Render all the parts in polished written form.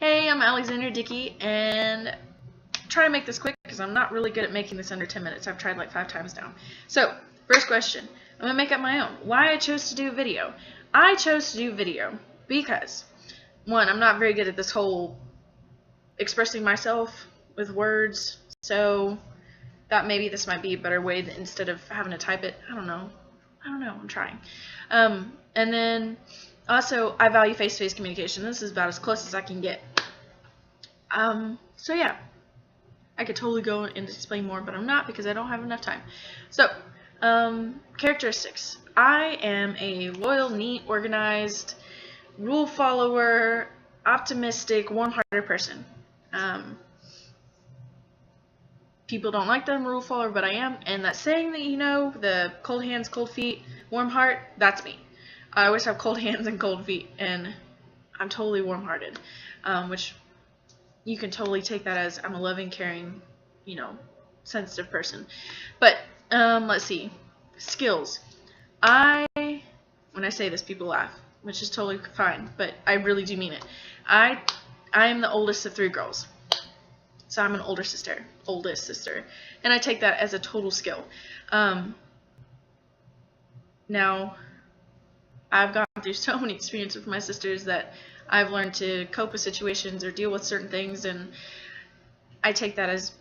Hey, I'm Alexandria Dickey, and try to make this quick because I'm not really good at making this under 10 minutes. I've tried like 5 times now. So, first question. I'm going to make up my own. Why I chose to do video? I chose to do video because, one, I'm not very good at this whole expressing myself with words, so thought maybe this might be a better way that instead of having to type it. I don't know. I'm trying. And then also, I value face-to-face communication. This is about as close as I can get. So yeah, I could totally go and explain more, but I'm not because I don't have enough time. So, characteristics. I am a loyal, neat, organized, rule follower, optimistic, warm-hearted person. People don't like that I'm a rule follower, but I am. And that saying that you know, the cold hands, cold feet, warm heart, that's me. I always have cold hands and cold feet, and I'm totally warm-hearted, which you can totally take that as I'm a loving, caring, sensitive person. But let's see, skills. When I say this, people laugh, which is totally fine, but I really do mean it. I am the oldest of 3 girls, so I'm an oldest sister, and I take that as a total skill. Now, I've gone through so many experiences with my sisters that I've learned to cope with situations or deal with certain things, and I take that as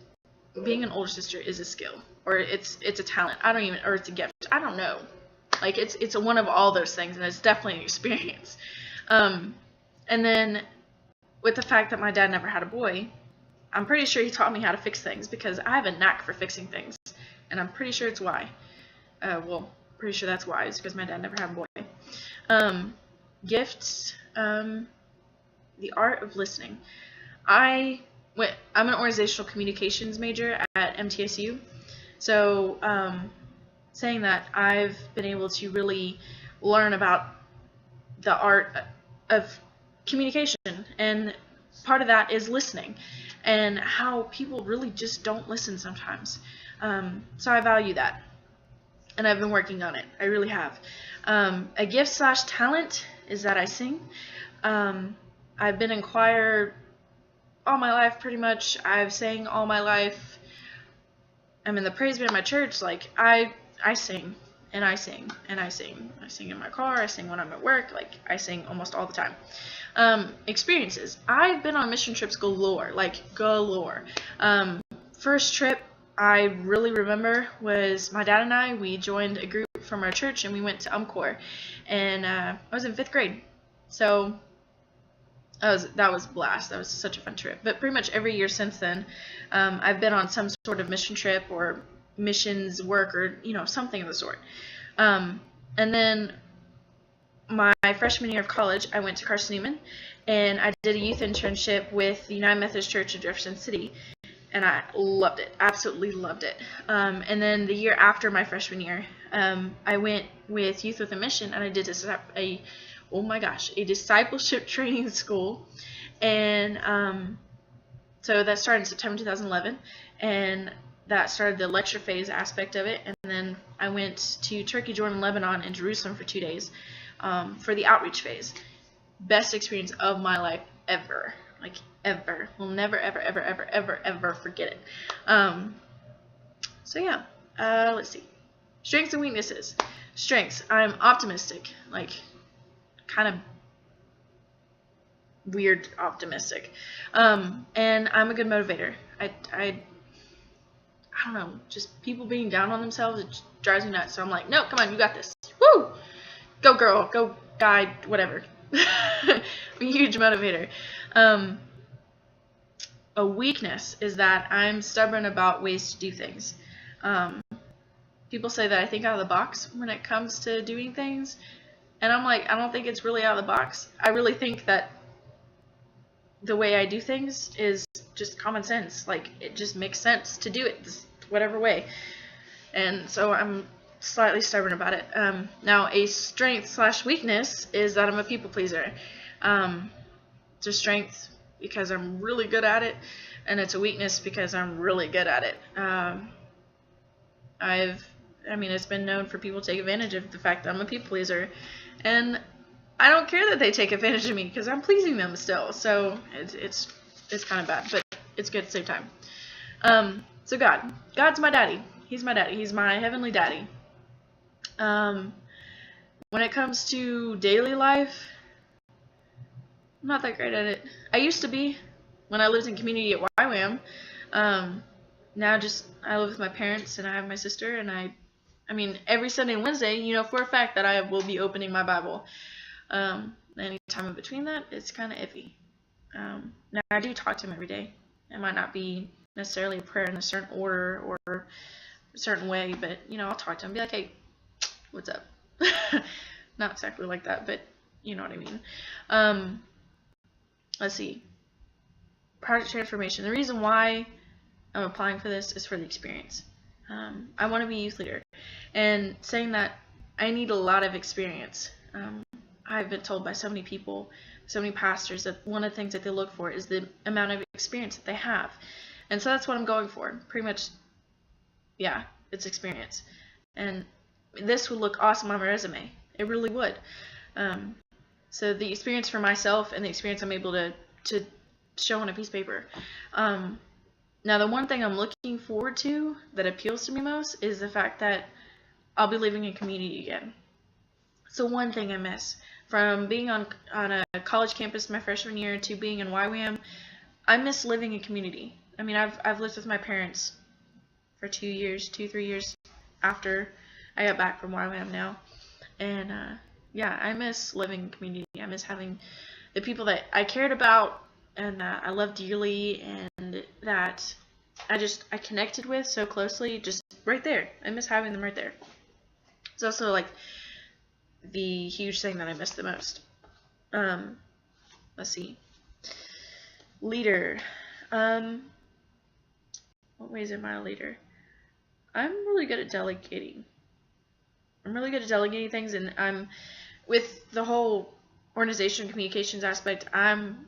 being an older sister is a skill, or it's a talent. Or it's a gift. I don't know. Like it's one of all those things, and it's definitely an experience. And then with the fact that my dad never had a boy, I'm pretty sure he taught me how to fix things because I have a knack for fixing things, and I'm pretty sure it's why. Pretty sure that's why. It's because my dad never had a boy. Gifts. The art of listening. I'm an organizational communications major at MTSU, so saying that, I've been able to really learn about the art of communication, and part of that is listening, and how people really just don't listen sometimes. So I value that, and I've been working on it. I really have. A gift/talent is that I sing. I've been in choir all my life, pretty much. I've sang all my life. I'm in the praise band at my church. Like, I sing, and I sing, and I sing. I sing in my car. I sing when I'm at work. Like, I sing almost all the time. Experiences. I've been on mission trips galore. First trip I really remember was my dad and I. We joined a group from our church, and we went to UMCOR, and I was in 5th grade. So that was a blast. That was such a fun trip. But pretty much every year since then, I've been on some sort of mission trip or missions work or something of the sort. And then my freshman year of college, I went to Carson Newman, and I did a youth internship with the United Methodist Church of Jefferson City, and I loved it, absolutely loved it. And then the year after my freshman year, I went with Youth with a Mission, and I did a discipleship training school, and so that started in September 2011, and that started the lecture phase aspect of it. And then I went to Turkey, Jordan, Lebanon, and Jerusalem for 2 days for the outreach phase. Best experience of my life ever, like ever. Will never, ever, ever, ever, ever, ever forget it. So yeah, let's see. Strengths and weaknesses. Strengths. I'm optimistic, like kind of weird optimistic, and I'm a good motivator. I don't know, just people being down on themselves, it just drives me nuts. So I'm like, no, come on, you got this. Woo! Go girl, go guy, whatever. I'm a huge motivator. A weakness is that I'm stubborn about ways to do things. People say that I think out of the box when it comes to doing things. And I'm like, I don't think it's really out of the box. I really think that the way I do things is just common sense. Like, it just makes sense to do it this whatever way. And so I'm slightly stubborn about it. Now, a strength/weakness is that I'm a people pleaser. It's a strength because I'm really good at it, and it's a weakness because I'm really good at it. It's been known for people to take advantage of the fact that I'm a people pleaser, and I don't care that they take advantage of me because I'm pleasing them still. So it's kind of bad, but it's good at the same time. So God's my daddy. He's my daddy. He's my heavenly daddy. When it comes to daily life, I'm not that great at it. I used to be when I lived in community at YWAM. Now I live with my parents and I have my sister, and I mean every Sunday and Wednesday, for a fact that I will be opening my Bible. Any time in between that, it's kind of iffy. Now I do talk to him every day. It might not be necessarily a prayer in a certain order or a certain way, but I'll talk to him and be like, hey, what's up? Not exactly like that, but you know what I mean. Let's see. Project transformation. The reason why I'm applying for this is for the experience. I want to be a youth leader, and saying that, I need a lot of experience. I've been told by so many people, so many pastors, that one of the things that they look for is the amount of experience that they have. And so that's what I'm going for. Pretty much, yeah, it's experience. And this would look awesome on my resume. It really would. So the experience for myself and the experience I'm able to show on a piece of paper. Now, the one thing I'm looking forward to that appeals to me most is the fact that I'll be living in community again. So one thing I miss from being on a college campus my freshman year to being in YWAM, I miss living in community. I mean, I've lived with my parents for 3 years after I got back from YWAM now, and yeah, I miss living in community. I miss having the people that I cared about and that I loved dearly and that I connected with so closely, just right there. I miss having them right there. It's also like the huge thing that I miss the most. Let's see. Leader. What ways am I a leader? I'm really good at delegating. I'm really good at delegating things, and I'm with the whole organization communications aspect. I'm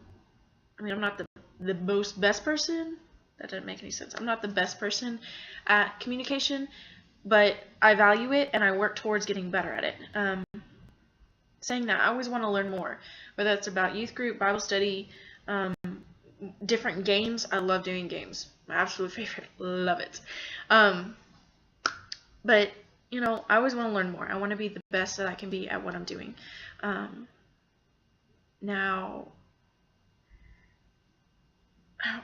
not the best person. That doesn't make any sense. I'm not the best person at communication, but I value it and I work towards getting better at it. Saying that, I always want to learn more, whether it's about youth group, Bible study, different games. I love doing games. My absolute favorite. Love it. But I always want to learn more. I want to be the best that I can be at what I'm doing. Now, I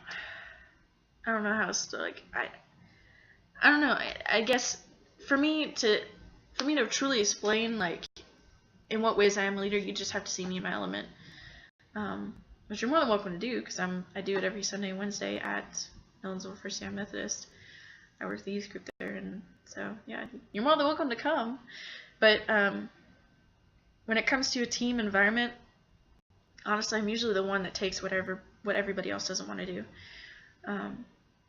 don't know how else to I don't know. I guess for me to truly explain in what ways I am a leader, you just have to see me in my element. Which you're more than welcome to do, because I do it every Sunday and Wednesday at Ellensville First Young Methodist. I work the youth group there, and so yeah, you're more than welcome to come. But when it comes to a team environment, honestly, I'm usually the one that takes what everybody else doesn't want to do.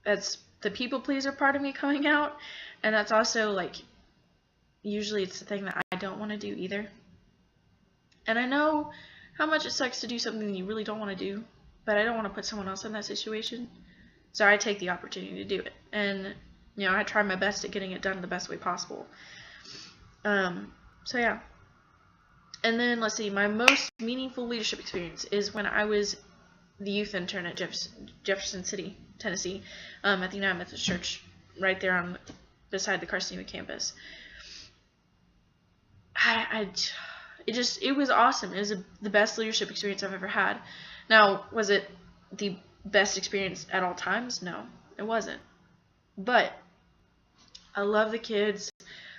That's the people pleaser part of me coming out, and that's also usually it's the thing that I don't want to do either. And I know how much it sucks to do something you really don't want to do, but I don't want to put someone else in that situation, so I take the opportunity to do it. And I try my best at getting it done the best way possible. So yeah. And then let's see, my most meaningful leadership experience is when I was the youth intern at Jefferson City, Tennessee, at the United Methodist Church, right there beside the Carcinema campus. It was awesome. It was the best leadership experience I've ever had. Now, was it the best experience at all times? No, it wasn't. But I love the kids.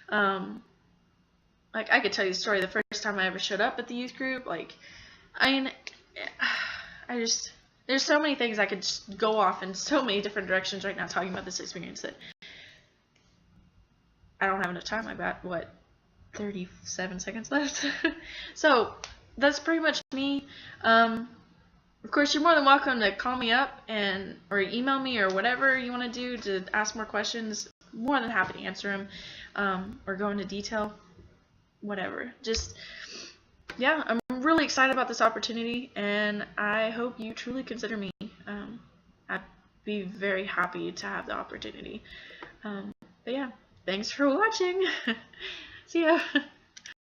I could tell you the story. The first time I ever showed up at the youth group, there's so many things I could just go off in so many different directions right now talking about this experience that I don't have enough time. I've got 37 seconds left. So that's pretty much me. Of course, you're more than welcome to call me up or email me or whatever you want to do to ask more questions. More than happy to answer them, or go into detail, whatever. Yeah, I'm really excited about this opportunity, and I hope you truly consider me. I'd be very happy to have the opportunity. But yeah, thanks for watching. See ya.